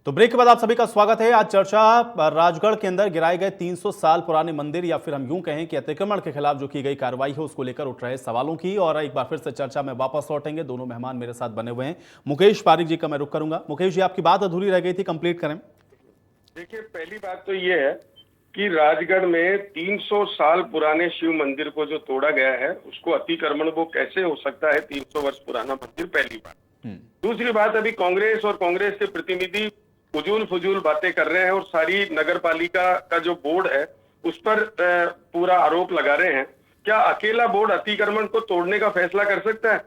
तो ब्रेक के बाद आप सभी का स्वागत है। आज चर्चा राजगढ़ के अंदर गिराए गए 300 साल पुराने मंदिर या फिर हम यूं कहें कि अतिक्रमण के खिलाफ जो की गई कार्रवाई है उसको लेकर उठ रहे सवालों की। और एक बार फिर से चर्चा में वापस लौटेंगे। दोनों मेहमान मेरे साथ बने हुए हैं। मुकेश पारीक जी का मैं रुख करूंगा। मुकेश जी, आपकी बात अधूरी रह गई थी, कंप्लीट करें। देखिए, पहली बात तो ये है कि राजगढ़ में 300 साल पुराने शिव मंदिर को जो तोड़ा गया है उसको अतिक्रमण वो कैसे हो सकता है? 300 वर्ष पुराना मंदिर, पहली बात। दूसरी बात, अभी कांग्रेस और कांग्रेस के प्रतिनिधि फजूल बातें कर रहे हैं और सारी नगर पालिका का जो बोर्ड है उस पर पूरा आरोप लगा रहे हैं। क्या अकेला बोर्ड अतिक्रमण को तोड़ने का फैसला कर सकता है?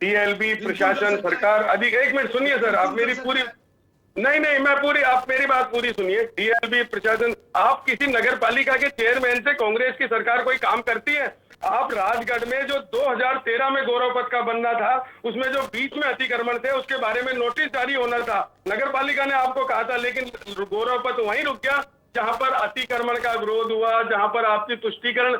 डीएलबी, प्रशासन, सरकार, अधिक एक मिनट सुनिए सर, आप मेरी पूरी नहीं मैं पूरी, आप मेरी बात पूरी सुनिए। डीएलबी, प्रशासन, आप किसी नगर पालिका के चेयरमैन से कांग्रेस की सरकार कोई काम करती है? आप राजगढ़ में जो 2013 में गौरव पथ का बनना था उसमें जो बीच में अतिक्रमण थे उसके बारे में नोटिस जारी होना था, नगर पालिका ने आपको कहा था, लेकिन गौरव पथ वहीं रुक गया जहां पर अतिक्रमण का विरोध हुआ, जहां पर आपकी तुष्टीकरण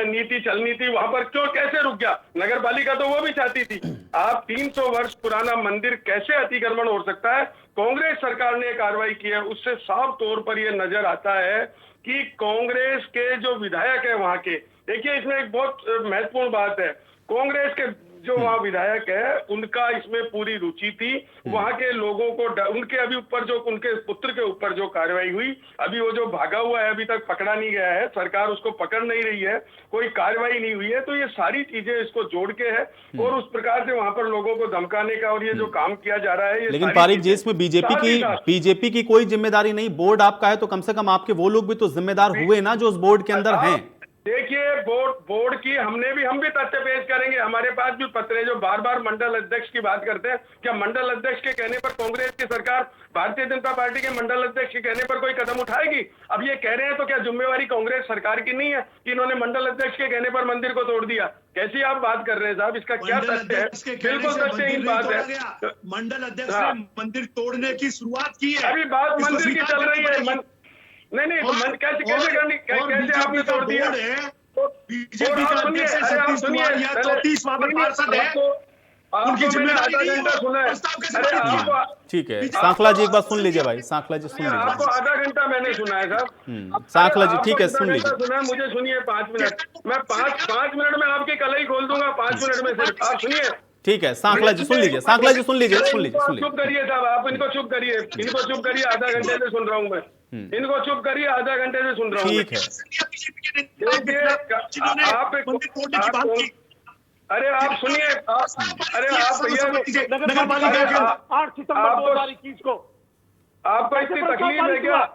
नीति चलनी थी, वहां पर क्यों, कैसे रुक गया? नगर पालिका तो वो भी चाहती थी। आप 300 वर्ष पुराना मंदिर कैसे अतिक्रमण हो सकता है? कांग्रेस सरकार ने कार्रवाई की है, उससे साफ तौर पर यह नजर आता है कि कांग्रेस के जो विधायक है वहां के, देखिए इसमें एक बहुत महत्वपूर्ण बात है, कांग्रेस के जो वहां विधायक है उनका इसमें पूरी रुचि थी। वहां के लोगों को उनके अभी ऊपर जो उनके पुत्र के ऊपर जो कार्रवाई हुई, अभी वो जो भागा हुआ है अभी तक पकड़ा नहीं गया है, सरकार उसको पकड़ नहीं रही है, कोई कार्रवाई नहीं हुई है। तो ये सारी चीजें इसको जोड़ के है और उस प्रकार से वहां पर लोगों को धमकाने का और ये जो काम किया जा रहा है ये। लेकिन पारीक जी, इसमें बीजेपी की कोई जिम्मेदारी नहीं, बोर्ड आपका है तो कम से कम आपके वो लोग भी तो जिम्मेदार हुए ना जो उस बोर्ड के अंदर हैं। देखिए, बोर्ड की हम भी तथ्य पेश करेंगे, हमारे पास भी पत्र है जो बार बार मंडल अध्यक्ष की बात करते हैं। क्या मंडल अध्यक्ष के कहने पर कांग्रेस की सरकार भारतीय जनता पार्टी के मंडल अध्यक्ष के कहने पर कोई कदम उठाएगी? अब ये कह रहे हैं तो क्या जिम्मेवारी कांग्रेस सरकार की नहीं है कि इन्होंने मंडल अध्यक्ष के कहने पर मंदिर को तोड़ दिया? कैसी आप बात कर रहे हैं साहब? इसका क्या तथ्य है? बिल्कुल सत्यहीन बात है। मंडल अध्यक्ष ने मंदिर तोड़ने की शुरुआत की है, अभी बात मंदिर की चल रही है। नहीं तो कैसे आपने तोड़ दिया? बीजेपी का अध्यक्ष सतीश कुमार या 34वां पार्षद है, उनकी जिम्मेदारी नहीं है। ठीक है, सांखला जी एक बार सुन लीजिए भाई, सांखला जी सुन लीजिए। आपको आधा घंटा मैंने सुना है साहब। सांखला जी ठीक है, सुन लीजिए। सुना है, मुझे सुनिए 5 मिनट, मैं 5 मिनट में आपकी कलाई खोल दूंगा, 5 मिनट में सिर्फ आप सुनिए। ठीक है, सांखला जी सुन लीजिए, सांखला जी सुन लीजिए। चुप करिए साहब, आप इनको चुप करिए, आधा घंटे से सुन रहा हूँ मैं, इनको चुप करिए, आधा घंटे से सुन रहा हूँ। ठीक है, अरे आप सुनिए, अरे आप नगर पालिका 8 सितंबर 2021 को आपको इतनी तकलीफ है क्या?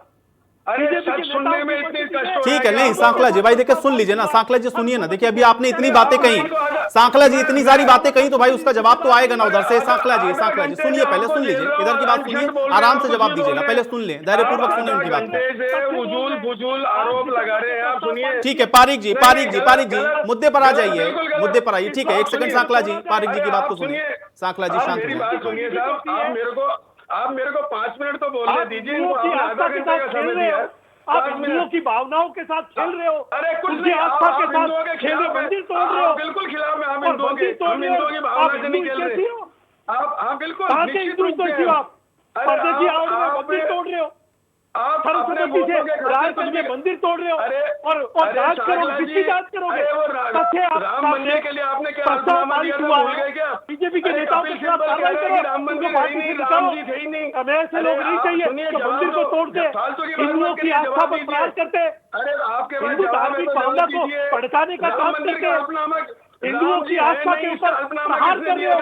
अरे सच सुनने में इतनी कष्ट। ठीक है, नहीं सांखला जी भाई देखिए सुन लीजिए ना, सांखला जी सुनिए ना। देखिए अभी आपने इतनी बातें कही, सांखला जी इतनी सारी बातें कही तो भाई उसका जवाब तो आएगा ना उधर से। सांखला जी सुनिए, पहले सुन लीजिए, इधर की बात सुनिए, आराम से जवाब दीजिएगा, पहले सुन लें, धैर्यपूर्वक सुनिए उनकी बात को। फजूल आरोप लगा रहे हैं आप, सुनिए। ठीक है पारीक जी मुद्दे पर आ जाइए, मुद्दे पर आइए। ठीक है, एक सेकंड सांखला जी, पारीक जी की बात को सुनिए। सांखला जी शांत मेरी बात सुनिए साहब, आप मेरे को 5 मिनट तो बोलने दीजिए, आधा घंटे का समय दिया है। आप हिंदुओं की भावनाओं के साथ खेल रहे हो। अरे कुछ नहीं, आस्था के साथ खेल रहे हो, मंदिर तोड़ रहे हो। बिल्कुल खिलाफ में, हम हिंदुओं की भावना से नहीं खेल रहे। आप हाँ बिल्कुल निश्चित रूप से आप परदेशी आओ, मंदिर तोड़ रहे हो, आप सरस्वती से राजगढ़ में मंदिर तोड़ रहे हो और जांच करोगे, किसकी जांच करोगे? राम मंदिर के लिए आपने क्या राजीनामा दिया था, भूल गए क्या? बीजेपी के नेताओं के खिलाफ कार्रवाई करो। राम मंदिर है ही नहीं, राम जी थे ही नहीं, हमें ऐसे लोग नहीं चाहिए जो मंदिर को तोड़ते, हिंदुओं की आस्था पर प्रहार करते, अरे आपके हिंदू धार्मिक भावना को भड़काने का काम करते, हिंदुओं की आस्था के ऊपर प्रहार कर रहे हो,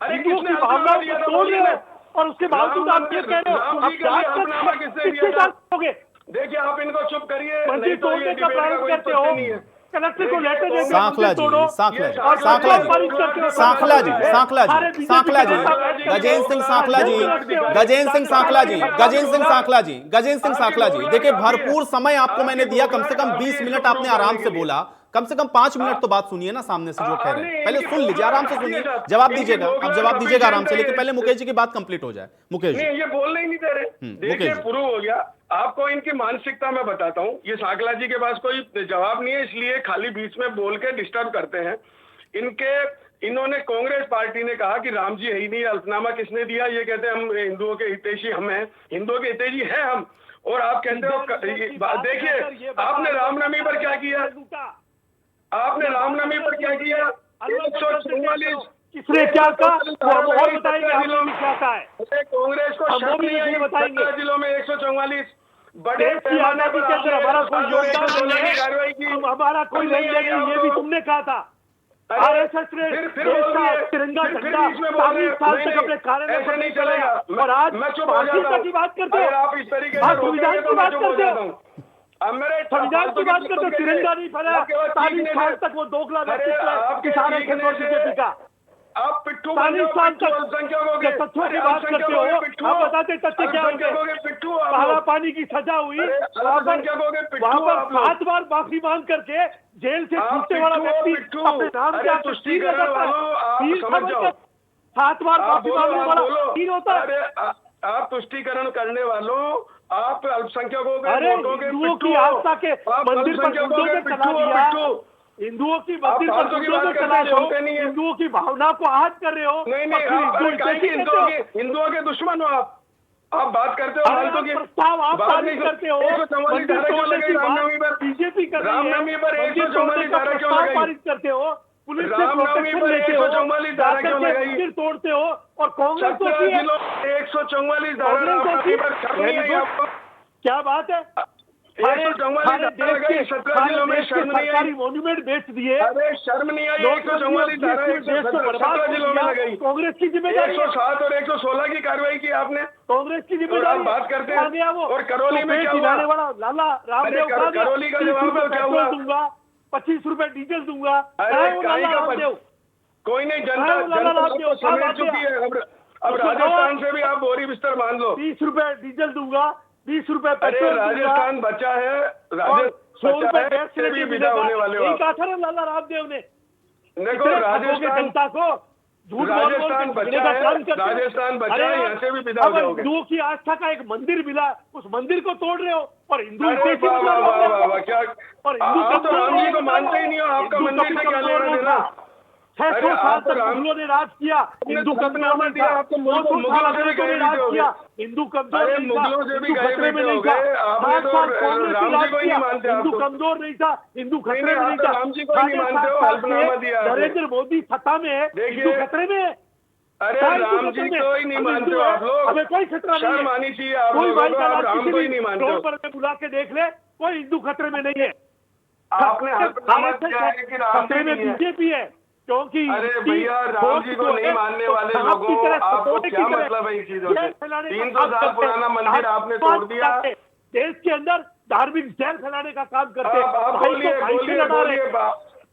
हिंदुओं की भावनाओं को तोड़ रहे हो और उसके बावजूद आप ये कह रहे हो आप किससे जांच करोगे? देखिए आप इनको चुप करिए, मंदिर तोड़ने का प्रारंभ करते हो, कलेक्टर को लेटर देंगे, सांखला जी गजेंद्र सिंह सांखला जी देखिए भरपूर समय आपको मैंने दिया, कम से कम 20 मिनट आपने आराम से बोला, कम से कम 5 मिनट तो बात सुनिए ना सामने से जो कह रहे हैं। पहले सुन लीजिए, आराम से सुनिए, जवाब दीजिएगा, आप जवाब दीजिएगा आराम से, लेकिन पहले मुकेश जी की बात कंप्लीट हो जाए। मुकेश जी ये बोलने ही नहीं दे रहे। देखिए प्रूव हो गया आपको इनकी मानसिकता, मैं बताता हूँ। ये सांखला जी के पास कोई जवाब नहीं है, इसलिए खाली बीच में बोल के डिस्टर्ब करते हैं। इनके इन्होंने कांग्रेस पार्टी ने कहा कि राम जी है ही नहीं, अल्फनामा किसने दिया? ये कहते हैं हम हिंदुओं के हितैषी हम हैं, हिंदुओं के हितैषी हैं हम। और आप कहते हो, देखिए आपने रामनवमी पर क्या किया? आपने रामनवमी पर क्या किया? 144 किसने क्या कहा वो और बताएंगे जिलों में क्या कहा है। कांग्रेस को शर्म नहीं आई, बताएंगे 17 जिलों में 144 बड़े की आजादी के अंदर हमारा कोई योगदान नहीं है, कार्रवाई की, हमारा कोई लेन देन नहीं, ये भी तुमने कहा था। आरएसएस ने देश का तिरंगा झंडा 40 साल तक अपने कार्यालय ऐसे नहीं चलेगा। और आज मैं चुप हो जाता हूं। की बात करते हो, आप इस तरीके से संविधान की बात करते हो, अब मेरे संविधान की बात करते हो, तिरंगा नहीं फहराया 40 साल तक वो दोगला किसान बीजेपी का। आप पिट्ठू 40 साल तक अल्पसंख्यकों के तथ्यों की बात करते हो, आप बताते तथ्य क्या होंगे? पिट्ठू काला पानी की सजा हुई, वहाँ पर 7 बार माफी मांग करके जेल से छूटने वाला व्यक्ति अपने नाम से आपको तुष्टि करने वालों, आप समझ जाओ, 7 बार माफी मांगने वाला तीन होता है। अरे आप तुष्टिकरण करने वालों, आप अल्पसंख्यकों के अरे वोटों के हिंदुओं की पिट्ठू, आस्था के आप मंदिर पर अल्पसंख्यकों गुंडों के ने चला पिट्ठू और दिया, पिट्ठू। हिंदुओं की मंदिर पर फालतू की गुंडों ने बात चला करते रहे हो, सुनते नहीं है। हिंदुओं की भावना को आहत कर रहे हो। नहीं नहीं, आप हिंदुओं के दुश्मन हो आप बात करते हो फालतू की प्रस्ताव आप बात पारित करते हो, मंदिर तोड़ने की रामनवमी पर बीजेपी कर रही है, रामनवमी पर मंदिर तोड़ने का 144 धारा क्यों प्रस्ताव लगाई? पारित करते हो, पुलिस से रामनवमी प्रोटेक्शन पर लेते हो, 144 धारा क्यों जाकर के लगाई? मंदिर तोड़ते हो और कांग्रेस 17 होती है। जिलों 144 धारा रामनवमी पर शर्म नहीं आई आपको? क्या बात है? 144 धारा लगाई, 17 जिलों में शर्म नहीं आई? मॉन्यूमेंट बेच दिए, अरे शर्म नहीं आई? 144 धारा 17 जिलों में लगाई, कांग्रेस की जिम्मेदारी है। 107 और 116 की कार्रवाई की आपने। कांग्रेस की और जिम्मेदारी आप बात करते हैं। आ गया वो। और करौली में क्या हुआ? दिलाने वाला लाला रामदेव अरे खा गया, करौली का 30 जवाब रुपए दो, क्या पेट्रोल हुआ? दूंगा, 25 रुपए डीजल दूंगा। अरे वो काहे लाला का रामदेव कोई नहीं, लाला रामदेव, जनता समेट चुकी है। अब राजस्थान से भी आप बोरी बिस्तर मान लो। 30 रुपए डीजल दूंगा, 20 रुपए अरे पेट्रोल दूंगा, राजस्थान बचा है, 100 रुपए गैस से भी सिलेंडर विदा होने मिलेगा। वाले हो यही आप। कहा था ना लाला रामदेव ने। देखो राजस्थान जनता को झूठ बोल बोल के राजस्थान ठगने बचा का है, काम करते हो। राजस्थान बचा अरे है, यहाँ से भी विदा हो अब जाओगे। हिंदुओं की आस्था का एक मंदिर मिला, उस मंदिर को तोड़ रहे हो और हिंदू अरे वाह वाह वाह वाह वाह, क्या और हिंदू आप तो राम जी को मानते ही नहीं हो, आपका मंदिर से क्या लेना देना? 600 साल तक मुगलों ने राज किया, हिंदू कमजोर दिया आपको, मुगलों से भी गए राज हो किया, हिंदू कमजोर अरे नहीं था, मुगलों से भी हिंदू गए खतरे में हो नहीं गए, था, आपने 7 तो साल कांग्रेस राम की जी राज को ही किया, नहीं मानते आप हिंदू तो। कमजोर नहीं था, हिंदू खतरे में आप नहीं तो था। राम जी को ही नहीं मानते हो, 7 हल्फनामा दिया आपने। नरेंद्र मोदी सत्ता में है, देखिए, हिंदू खतरे में है। अरे राम जी को ही नहीं मानते हो आप लोग, हमें कोई खतरा नहीं शर्म है। आनी चाहिए आप कोई लोगों भाई को, का आप नाम राम किसी को ही भी नहीं मानते रोड हो। पर में बुला के देख ले, कोई हिंदू खतरे में नहीं है। आपने हल्फनामा किया है कि राम खतरे में जी नहीं है। बीजेपी है, क्योंकि अरे भैया राम जी को नहीं मानने वाले लोगों, आपको क्या मतलब है इस चीजों से? 300 साल पुराना मंदिर आपने तोड़ दिया। देश के अंदर धार्मिक जहर फैलाने का काम करते आप भाई को बोलिए भाई से बोलिए लड़ा रहे। बोलिए,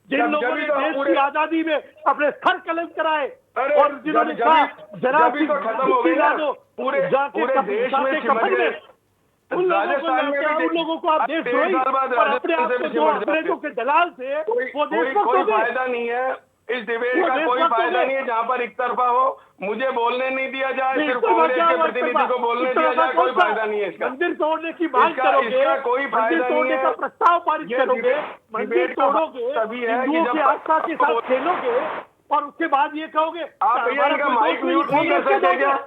जिन लोगों ने देश की आजादी में अपने सर कलम कराए अरे और जिन्होंने कहा जरा जब ही तो खत्म हो गई ना, पूरे देश में सिमट गए। उन लोगों राजस्थान में भी उन लोगों को आप देशद्रोही और अपने आप को जो अंग्रेजों के दलाल से वो देश पर कोई फायदा नहीं है इस डिबेट का, कोई फायदा नहीं है जहाँ पर एक तरफा हो। मुझे बोलने नहीं दिया जाए, सिर्फ कांग्रेस के प्रतिनिधि को बोलने दिया जाए, कोई फायदा नहीं है इसका। मंदिर तोड़ने की मांग करोगे, इसका कोई फायदा नहीं है। का प्रस्ताव पारित करोगे, मंदिर तोड़ोगे, हिंदुओं की आस्था के साथ खेलोगे और उसके बाद ये कहोगे आप भैया इनका माइक म्यूट नहीं कर सकते क्या?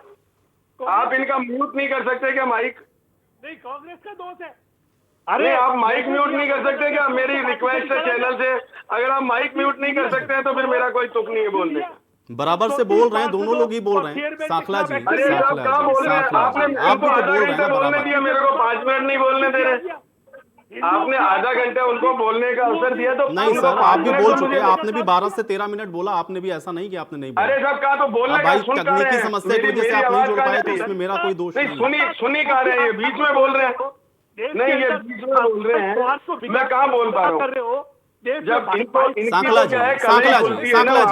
आप इनका म्यूट नहीं कर सकते क्या माइक? नहीं, कांग्रेस का दोष है। अरे आप माइक म्यूट नहीं कर सकते क्या? मेरी रिक्वेस्ट है चैनल से, अगर आप माइक म्यूट नहीं कर सकते हैं तो फिर मेरा कोई तुक नहीं है बोलने का। बराबर से बोल रहे हैं, दोनों लोग ही बोल रहे हैं। साखला जी, अरे आप कहाँ बोल रहे हैं? आपने आप भी तो आधा बोल रहे हैं घंटा ना बोलने बराबर। दिया, मेरे को 5 मिनट नहीं बोलने दे रहे। आपने आधा घंटा उनको बोलने का अवसर दिया तो नहीं उनको सर, आप भी 5 मिनट बोल तो चुके मुझे हैं, आपने भी 12 से 13 मिनट बोला, आपने भी ऐसा नहीं कि आपने नहीं बोला। अरे साहब कहा तो बोलने का भाई सुन कहाँ रहे तकनीकी हैं? समस्या की वजह से आप नहीं जोड़ पाए तो इसमें मेरा कोई दोष नहीं, नहीं। सुनी कहा रहे हैं, ये बीच में बोल रहे हैं। नहीं, ये बीच में बोल रहे हैं, मैं कहाँ बोल पा रहा हूँ? जब इनको सांखला जी, सांखला जी, सांखला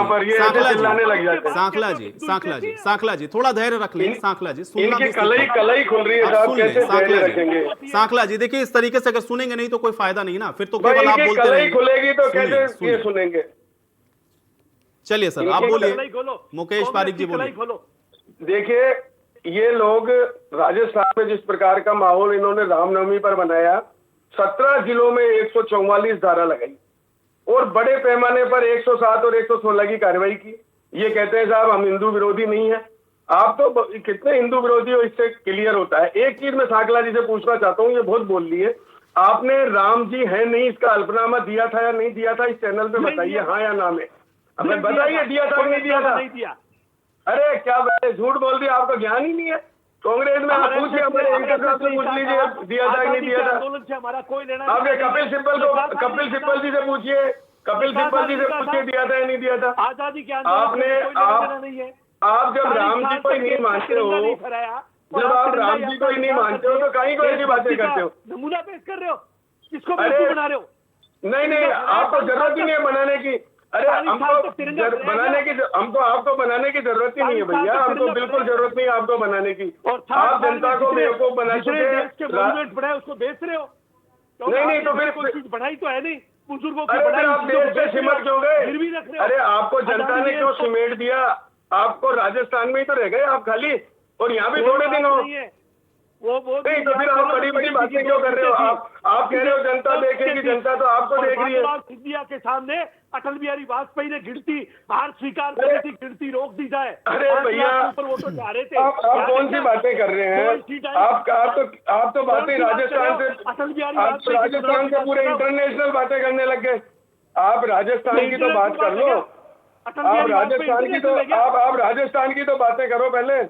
जी, सांखला जी, थोड़ा धैर्य रख लें। सांखला जी, सुनना भी कलई खुल रही है आप साहब, सुन लें। कैसे धैर्य रखेंगे? सांखला जी, देखिए इस तरीके से अगर सुनेंगे नहीं तो कोई फायदा नहीं ना, फिर तो केवल आप बोलते कलई रहेंगे। खुलेगी तो कैसे सुनिए, ये सुनेंगे? चलिए सर आप बोलिए, मुकेश पारिक जी बोलिए। देखिए ये लोग राजस्थान में जिस प्रकार का माहौल इन्होंने रामनवमी पर बनाया, 17 जिलों में 144 धारा लगाई। और बड़े पैमाने पर 107 और 116 की कार्रवाई की। ये कहते हैं साहब हम हिंदू विरोधी नहीं है। आप तो कितने हिंदू विरोधी हो इससे क्लियर होता है। एक चीज मैं सांकला जी से पूछना चाहता हूँ, ये बहुत बोल ली है, आपने राम जी है नहीं इसका अल्पनामा दिया था या नहीं दिया था इस चैनल पे बताइए, हाँ या ना में हमें बताइए, दिया था नहीं दिया था? नहीं दिया। अरे क्या बात है, झूठ बोल दिया, आपको ज्ञान ही नहीं है। कांग्रेस में आप पूछिए, हमारे एंकर साहब से पूछ लीजिए दिया था कि नहीं दिया था। आंदोलन से हमारा कोई लेना आपने कपिल सिब्बल जी से पूछिए, कपिल सिब्बल जी से पूछिए दिया था या नहीं दिया था। आजादी के आप जब राम जी को ही नहीं मानते हो, जब आप राम जी को ही नहीं मानते हो तो कहीं को ऐसी बातें करते हो, नमूना पेश कर रहे हो, किसको बेवकूफ बना रहे हो? नहीं आपको जरूरत ही नहीं है बनाने की। अरे हमको आपको बनाने की जरूरत ही नहीं है भैया, हमको बिल्कुल जरूरत नहीं है आपको बनाने की। आप जनता को बेवकूफ बना चुके, उसको बेच रहे हो। नहीं तो फिर कोई चीज बढ़ाई तो है नहीं, बुजुर्गों अरे फिर आप देश से सिमट क्यों गए? अरे आपको जनता ने क्यों सिमेट दिया? आपको राजस्थान में ही तो रह गए आप खाली, और यहाँ भी थोड़े दिन हो। वो नहीं तो फिर आप बड़ी बड़ी बातें क्यों कर रहे हो? आप कह रहे हो जनता देखेगी, जनता तो आपको देख रही है। सिंधिया के सामने अटल बिहारी वाजपेयी ने गिनती हार स्वीकार करी थी, गिनती रोक दी जाए। अरे भैया वो तो जा रहे थे। आप कौन सी बातें कर रहे हैं? आप तो बातें राजस्थान से, अटल बिहारी राजस्थान से पूरे इंटरनेशनल बातें करने लग गए। आप राजस्थान की तो बात कर लो, आप राजस्थान की तो बातें करो पहले।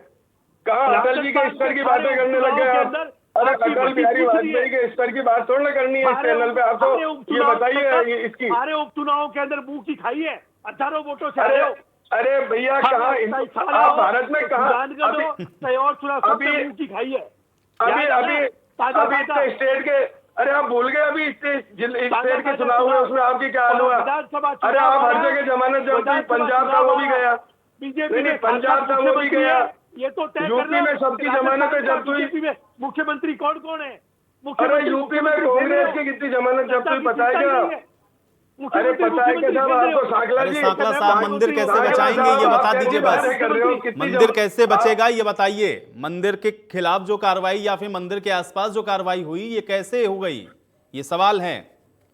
कहाँ अटल जी के स्तर की बातें करने लग गए आप? अरे अटल बिहारी वाजपेयी के स्तर की बात थोड़ा करनी है इस चैनल पे। आप तो ये बताइए इसकी, सारे उपचुनावों के अंदर मुंह की खाई है, हजारों वोटों से आए हो। अरे भैया कहाँ आप भारत में कहाँ अभी की खाई है अभी इतने स्टेट के, अरे आप भूल गए अभी स्टेट के चुनाव हुए उसमें आपकी क्या हाल हुआ? अरे आप हर जगह जमानत जब थी, पंजाब था वो भी गया, बीजेपी पंजाब था वो भी गया, ये तो यूपी में सबकी जमानत है जब्त हुई। मुख्यमंत्री कौन कौन है? अरे यूपी में कांग्रेस की कितनी जमानत जब्त हुई पता है क्या? अरे पता है क्या साहब आपको? सांकला जी, सांकला साहब मंदिर कैसे बचाएंगे ये बता दीजिए बस। मंदिर कैसे बचेगा ये बताइए। मंदिर के खिलाफ जो कार्रवाई या फिर मंदिर के आसपास जो कार्रवाई हुई ये कैसे हो गई, ये सवाल है।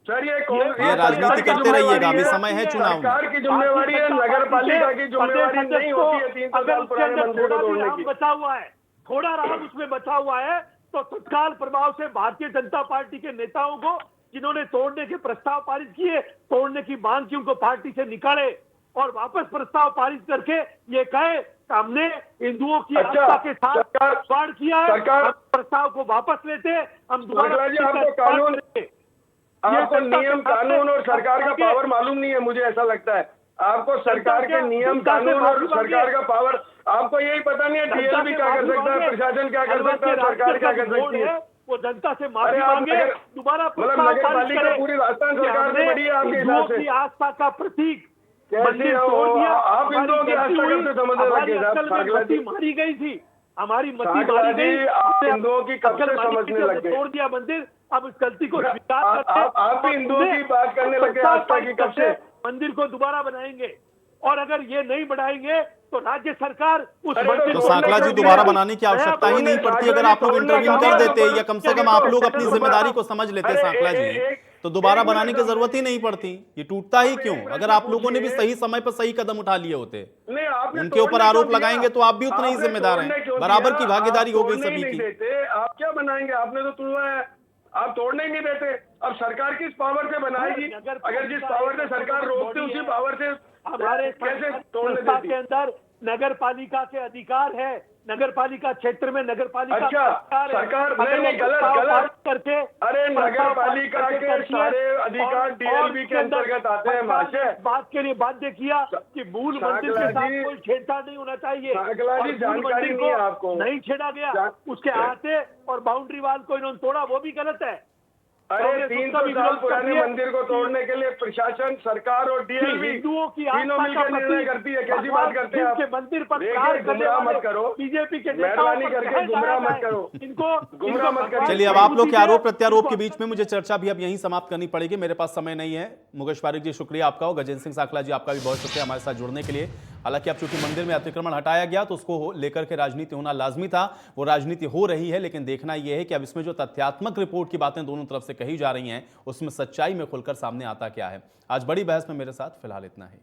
सर ये राजनीति करते रहिएगा, अभी समय है चुनाव। सरकार की जिम्मेवारी है, नगर पालिका की जिम्मेवारी नहीं होती है 300 साल पुराने मंदिर को तोड़ने की। बचा हुआ है, थोड़ा राम उसमें बचा हुआ है तो तत्काल प्रभाव से भारतीय जनता पार्टी के नेताओं को, जिन्होंने तोड़ने के प्रस्ताव पारित किए, तोड़ने की मांग की, उनको पार्टी से निकाले और वापस प्रस्ताव पारित करके ये कहे हमने हिंदुओं की आस्था के साथ वार किया है, हम प्रस्ताव को वापस लेते, हम दोबारा आपको नियम कानून और सरकार का पावर मालूम नहीं है, मुझे ऐसा लगता है। आपको सरकार के नियम कानून और सरकार का पावर आपको यही पता नहीं है। डीएलबी क्या कर सकता है, प्रशासन क्या कर सकता है, सरकार क्या कर सकती है? वो जनता से माफी मांगे, दोबारा मतलब नगर पालिका पूरी राजस्थान सरकार से बड़ी है आपके हिसाब से? आस्था का प्रतीक कैसे आप हिंदुओं की आस्था कैसे समझने लगे? मारी गई थी, हमारी मती मारी गई, आप हिंदुओं की कब से समझने लग गए? तोड़ दिया मंदिर, अब इस गलती को स्वीकार करते आप भी हिंदुओं की बात करने लगे आस्था की कब से? मंदिर को दोबारा बनाएंगे और अगर ये नहीं बढ़ाएंगे तो राज्य सरकार उस मंदिर तो सांकला जी दोबारा बनाने की आवश्यकता ही नहीं पड़ती अगर आप लोग इंटरव्यू कर देते या कम से कम आप लोग अपनी जिम्मेदारी को समझ लेते सांकला जी, तो दोबारा बनाने की जरूरत ही नहीं पड़ती। ये टूटता ही क्यों? अगर आप लोगों ने भी सही समय पर सही कदम उठा लिए होते। उनके ऊपर आरोप लगाएंगे तो आप भी उतने ही जिम्मेदार हैं, बराबर की भागीदारी हो गई सभी की। आप क्या बनाएंगे? आपने तो तोड़ा है, आप तोड़ने ही नहीं देते। अब सरकार किस पावर से बनाएगी? अगर जिस पावर से सरकार रोकती उसी पावर से हमारे कैसे तोड़ने देती? के अंदर नगर पालिका के अधिकार है, नगर पालिका क्षेत्र में नगर पालिका सरकार नहीं गलत करके, अरे नगर पालिका के सारे अधिकार डीएलबी के अंतर्गत आते हैं। महाशय बात के लिए बाध्य किया कि मूल मंदिर के साथ कोई छेड़छाड़ नहीं होना चाहिए। जानकारी नहीं है आपको, नहीं छेड़ा गया, उसके आते और बाउंड्री वाल को इन्होंने तोड़ा, वो भी गलत है। अरे 300 साल पुराने मंदिर को तोड़ने के लिए प्रशासन, सरकार और डीएलबी हिंदुओं की तीनों मिलकर निर्णय करती है। कैसी बात करते हैं आप? मंदिर पर गुमराह मत करो, बीजेपी के मेहरबानी करके गुमराह मत करो, इनको गुमराह मत करो। चलिए अब आप लोग के आरोप प्रत्यारोप के बीच में मुझे चर्चा भी अब यहीं समाप्त करनी पड़ेगी, मेरे पास समय नहीं है। मुकेश पारिक जी शुक्रिया आपका और गजेंद्र सिंह सांकला जी आपका भी बहुत शुक्रिया हमारे साथ जुड़ने के लिए। हालांकि अब चूंकि मंदिर में अतिक्रमण हटाया गया तो उसको लेकर के राजनीति होना लाजमी था, वो राजनीति हो रही है। लेकिन देखना यह है कि अब इसमें जो तथ्यात्मक रिपोर्ट की बातें दोनों तरफ से कही जा रही हैं उसमें सच्चाई में खुलकर सामने आता क्या है। आज बड़ी बहस में मेरे साथ फिलहाल इतना ही।